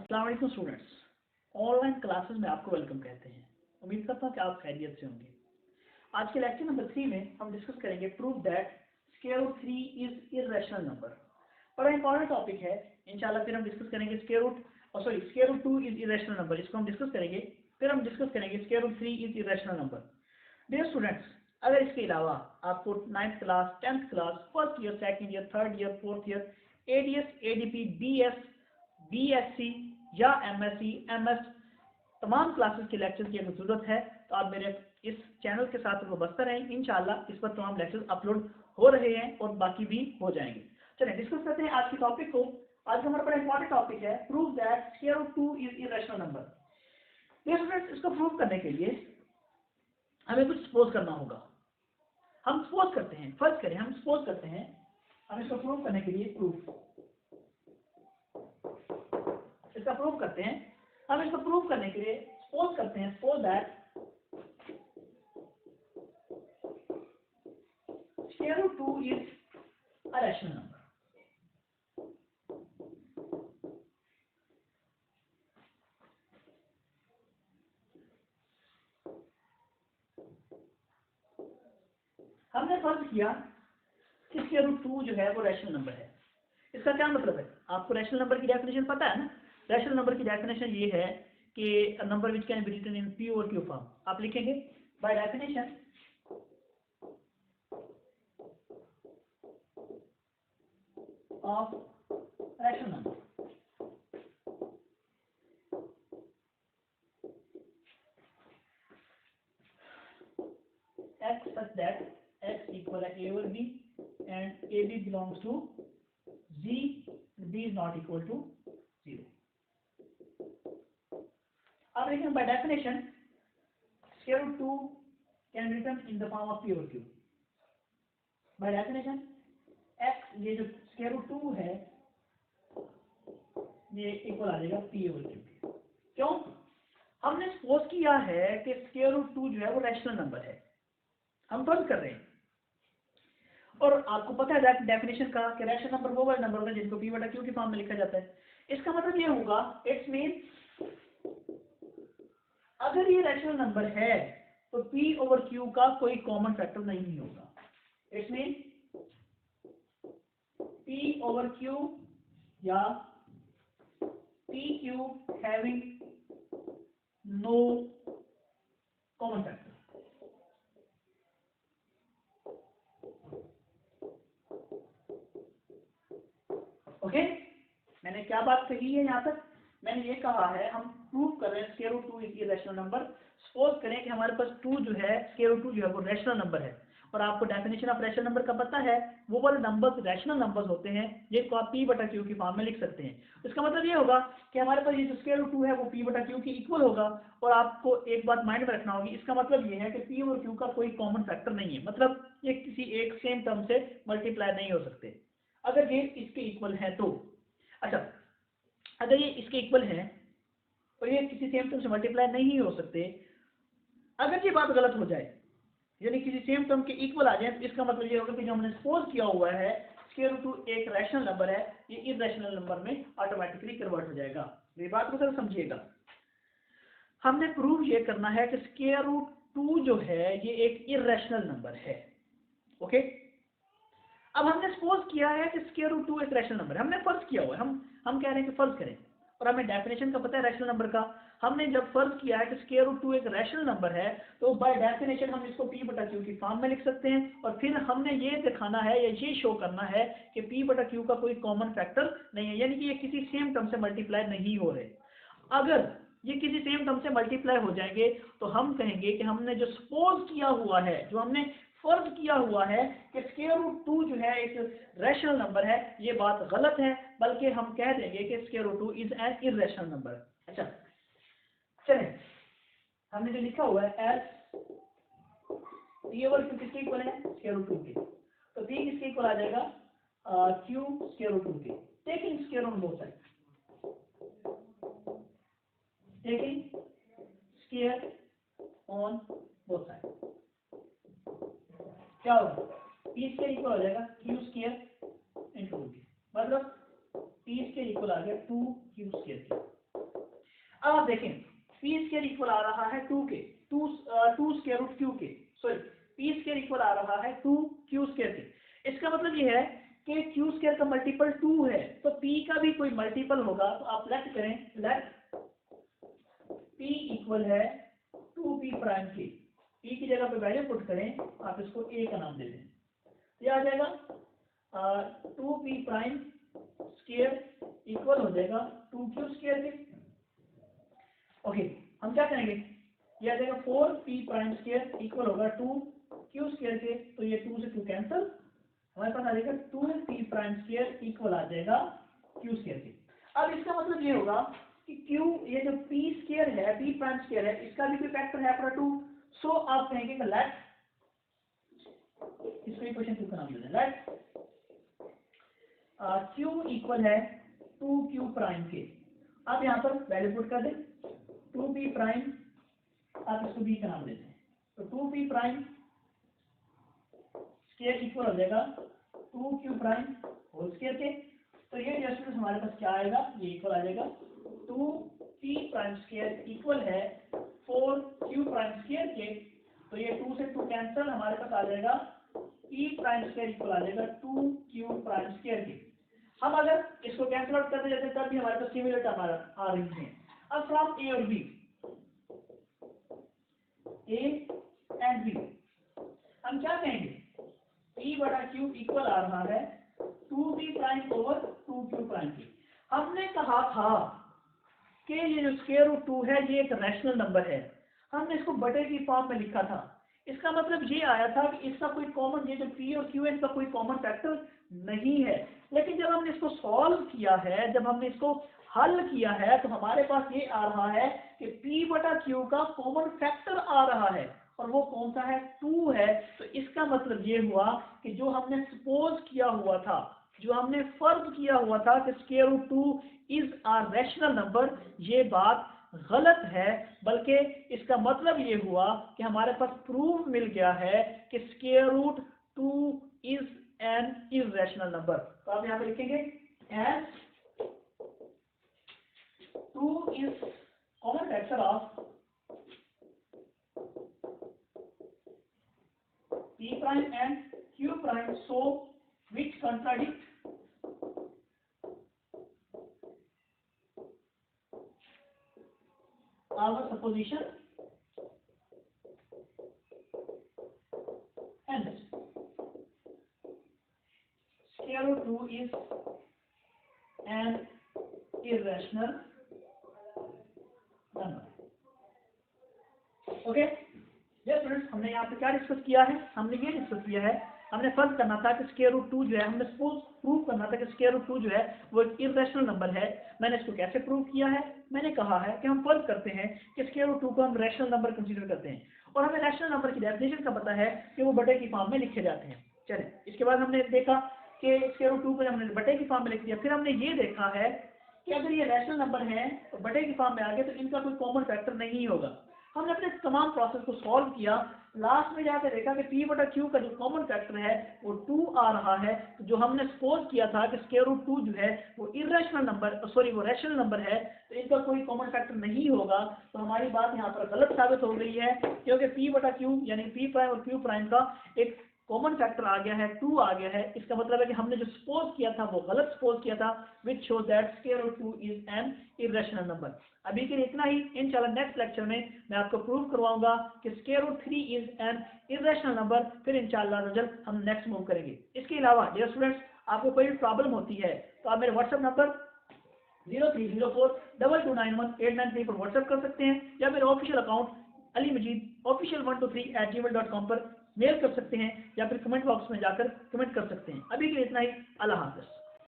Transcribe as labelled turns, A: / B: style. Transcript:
A: अस्सलाम वालेकुम students, online classes में आपको वेलकम कहते हैं। उम्मीद करता हूँ कि आप खैरियत से होंगे। आज के लेक्चर नंबर 3 में हम डिस्कस करेंगे prove that square root 3 is irrational number. बड़ा इंपॉर्टेंट टॉपिक है। इंशाल्लाह फिर हम डिस्कस करेंगे square root 2 is irrational number, इसको हम डिस्कस करेंगे। फिर हम डिस्कस करेंगे square root 3 is irrational number. Dear students, अगर इसके अलावा आपको 9th class, 10th class, first year, second year, third year, fourth year, ADS, ADP, BS, BSc या एमएससी, एमएस तमाम क्लासेस के लेक्चर की अगर जरूरत है तो आप मेरे इस चैनल के साथ वाबस्ता रहें। इंशाल्लाह इस पर तमाम लेक्चर अपलोड हो रहे हैं और बाकी भी हो जाएंगे। चलिए डिस्कस करते हैं आज के टॉपिक को। आज का हमारा बड़ा इंपॉर्टेंट टॉपिक है prove that square root 2 is irrational number. Students, इसको प्रूव करने के लिए हमें कुछ सपोज करना होगा। हम सपोज करते हैं, फर्ज करें हम सपोज करते हैं, हम इसको प्रूव करने के लिए इसका प्रूव करते हैं। हम इसको प्रूव करने के लिए सपोज करते हैं suppose that square root 2 is a rational number. हमने फर्ज किया कि स्क्वायर रूट 2 जो है वो रैशनल नंबर है। इसका क्या मतलब है? आपको रैशनल नंबर की डेफिनेशन पता है ना? रैशनल नंबर की डेफिनेशन ये है कि number which can be written in p और क्यू फॉर्म। आप लिखेंगे by definition of rational number x such that x equal a over b and ab belongs to z, b is not equal to 0. अब लेकिन by definition square root 2 can be written in the form of p over q. by definition x, ये जो square root 2 है ये equal आ जाएगा p over q। क्यों? हमने suppose किया है कि स्क्वायर रूट 2 जो है वो रैशनल नंबर है। हम फर्ज कर रहे हैं और आपको पता है डेफिनेशन का कि रैशनल नंबर वो वाला नंबर होता है जिसको p बटा q की फॉर्म में लिखा जाता है। इसका मतलब ये होगा, इट्स मीन अगर ये रैशनल नंबर है तो p ओवर q का कोई कॉमन फैक्टर नहीं होगा। It's mean p over q या pq having no common factor. Okay, मैंने क्या बात कही है यहाँ तक? मैंने ये कहा है हम प्रूव कर रहे हैं square root 2 is rational number. Suppose करें कि हमारे पास 2 जो है स्क्वायर रूट 2 जो है वो रैशनल नंबर है और आपको डेफिनेशन ऑफ रैशनल नंबर का पता है, वो वाले नंबर्स रैशनल नंबर्स होते हैं जिनको आप p बटा q की फॉर्म में लिख सकते हैं। इसका मतलब ये होगा कि हमारे पास ये जो स्क्वायर रूट 2 है वो p बटा q की इक्वल होगा। और आपको एक बात माइंड में रखना होगी, इसका मतलब ये है कि p और q का कोई कॉमन फैक्टर नहीं है, मतलब ये किसी एक सेम टर्म से मल्टीप्लाई नहीं हो सकते अगर ये इसके इक्वल है तो। अच्छा, अगर ये इसके इक्वल है और ये किसी सेम टर्म से मल्टीप्लाई नहीं हो सकते, अगर ये बात गलत हो जाए यानी किसी सेम टर्म के इक्वल आ जाए, तो इसका मतलब ये होगा कि जो हमने सपोज किया हुआ है स्क्वायर रूट 2 एक रैशनल नंबर है, ये इर्रेशनल नंबर में ऑटोमेटिकली कन्वर्ट हो जाएगा। ये बात को सर समझिएगा। हमने प्रूव ये करना है कि स्क्वायर रूट 2 जो है ये एक इर्रेशनल नंबर है। ओके, अब हमने सपोज किया है कि स्क्वायर रूट 2 एक रैशनल नंबर है। हमने फर्ज किया हुआ है, हम कह रहे हैं कि फर्ज करें और हमें डेफिनेशन का पता है रैशनल नंबर का। हमने जब फर्ज किया है कि स्क्वायर रूट 2 एक रैशनल नंबर है तो बाय डेफिनेशन हम इसको p बटा q की फॉर्म में लिख सकते हैं और फिर हमने ये दिखाना है या ये शो करना है कि p बटा q का कोई कॉमन फैक्टर नहीं है, यानी कि ये किसी सेम टर्म से मल्टीप्लाई नहीं हो रहे। अगर ये किसी सेम टर्म से मल्टीप्लाई हो जाएंगे तो हम कहेंगे कि हमने जो सपोज किया हुआ है, जो हमने फर्ज किया हुआ है कि स्क्वायर रूट 2 जो है एक रैशनल नंबर है, ये बात गलत है, बल्कि हम कह देंगे कि square root 2 is an irrational number. अच्छा चलें, हमने जो लिखा हुआ है एस p ओवर q किसके इक्वल है? स्क्वायर रूट 2 के, तो p किसके इक्वल आ जाएगा? q स्क्वायर रूट 2 के, taking square on both side, taking square on both side क्या होगा? p स्क्वायर इक्वल हो जाएगा q स्क्वायर इंटू 2 के, मतलब p स्क्वायर इक्वल आ गया 2q स्क्वायर के। अब आप देखें पी स्क्वायर इक्वल आ रहा है 2 के, 2 स्क्वायर रूट क्यू के, सॉरी पी स्क्वायर इक्वल आ रहा है 2 क्यू स्क्वायर के। इसका मतलब ये है कि क्यू स्क्वायर का मल्टीपल 2 है, तो पी का भी कोई मल्टीपल होगा। तो आप लेट करें, लेट पी इक्वल है 2p प्राइम के, पी की जगह पे वैल्यू पुट करें, आप इसको ए का नाम दे दें, ये आ जाएगा 2p प्राइम स्क्वायर इक्वल हो जाएगा 2q स्क्वायर के। ओके, हम क्या करेंगे, ये आ जाएगा 4p प्राइम स्क्वायर इक्वल होगा 2q स्क्वायर के, तो ये 2 से 2 कैंसिल, हमारे पास आ जाएगा 2p प्राइम स्क्वायर इक्वल आ जाएगा q स्क्वायर के। अब इसका मतलब ये होगा कि q, ये जो p स्क्वायर है, p प्राइम स्क्वायर है, इसका भी कोई फैक्टर है अपना 2, सो आप कहेंगे कि लेट इसको इक्वेशन 2 का नाम दे दें, लेट q इक्वल है 2q प्राइम के। आप यहाँ पर वैल्यू पुट कर दें 2p प्राइम, आप इसको b का नाम देते हैं, तो 2p प्राइम स्क्वायर इक्वल हो जाएगा 2q प्राइम होल स्क्वायर के। तो ये जस्ट हमारे पास क्या आएगा, ये इक्वल आ जाएगा 2p प्राइम स्क्वायर इक्वल है 4q प्राइम स्क्वायर के, तो ये 2 से 2 कैंसिल, हमारे पास आ जाएगा p प्राइम स्क्वायर इक्वल आ जाएगा 2q प्राइम स्क्वायर के। हम अगर इसको कैंसिल आउट करते जाते हैं तब भी हमारे पास सिमिलर टर्म आ रही है। अब फ्रॉम ए और बी, ए एंड बी, हम क्या कहेंगे, p बटा q इक्वल आ रहा है 2p prime over 2q prime की। हमने कहा था कि ये जो स्क्वायर रूट 2 है ये एक रैशनल नंबर है, हमने इसको बटे की फॉर्म में लिखा था। इसका मतलब ये आया था कि इसका कोई कॉमन, ये जो p और q है इसका कोई कॉमन फैक्टर नहीं है। लेकिन जब हमने इसको सॉल्व किया है, जब हमने इसको हल किया है, तो हमारे पास ये आ रहा है कि p बटा q का कॉमन फैक्टर आ रहा है, और वो कौन सा है, 2 है। तो इसका मतलब ये हुआ कि जो हमने सपोज किया हुआ था, जो हमने फर्ज किया हुआ था कि square root 2 is a rational number, ये बात गलत है। बल्कि इसका मतलब ये हुआ कि हमारे पास प्रूफ मिल गया है कि square root 2 is an irrational number. तो आप यहाँ पे लिखेंगे as 2 is common factor of p prime and q prime, so which contradict our supposition, and square root 2 is an irrational number. Okay, yes friends, हमने यहाँ पे क्या discuss किया है, हमने ये डिस्कस किया है, हमने फर्ज करना था कि स्क्वायर रूट 2 जो है, हमने सपोज प्रूव करना था कि स्क्वायर रूट 2 जो है वो एक इर्रेशनल नंबर है। मैंने इसको कैसे प्रूव किया है, मैंने कहा है कि हम फर्ज करते हैं कि स्क्वायर रूट 2 को हम रैशनल नंबर कंसीडर करते हैं, और हमें रैशनल नंबर की डेफिनेशन का पता है कि वो बटे की फॉर्म में लिखे जाते हैं। चलिए, इसके बाद हमने देखा कि स्क्वायर रूट 2 को हमने बटे की फॉर्म में लिख दिया। फिर हमने ये देखा है कि अगर ये रैशनल नंबर है तो बटे की फॉर्म में आ गए तो इनका कोई कॉमन फैक्टर नहीं होगा। हमने अपने तमाम प्रोसेस को सॉल्व किया, लास्ट में जाकर देखा कि p बटा q का जो कॉमन फैक्टर है वो 2 आ रहा है। तो जो हमने सपोज किया था कि स्क्वायर रूट 2 जो है वो इर्रेशनल नंबर, सॉरी वो रैशनल नंबर है, तो इनका कोई कॉमन फैक्टर नहीं होगा। तो हमारी बात यहाँ पर गलत साबित हो गई है, क्योंकि p बटा q यानी p प्राइम और q प्राइम का एक कॉमन फैक्टर आ गया है, 2 आ गया है। इसका मतलब है कि हमने जो सपोज किया था वो गलत सपोज किया था, which shows that square root 2 is an irrational number। अभी के लिए इतना ही, इंशाल्लाह नेक्स्ट लेक्चर में मैं आपको प्रूव करवाऊंगा कि square root 3 is an irrational number। फिर इंशाल्लाह रिजल्ट हम नेक्स्ट मूव करेंगे। इसके अलावा डियर स्टूडेंट्स, आपको कोई भी प्रॉब्लम होती है तो आप मेरे व्हाट्सएप नंबर 0304229189 पर व्हाट्सएप कर सकते हैं, या मेरे ऑफिशियल अकाउंट अली मजीद official123@gmail.com पर मेल कर सकते हैं, या फिर कमेंट बॉक्स में जाकर कमेंट कर सकते हैं। अभी के लिए इतना ही, अल्लाह हाफ़िज़।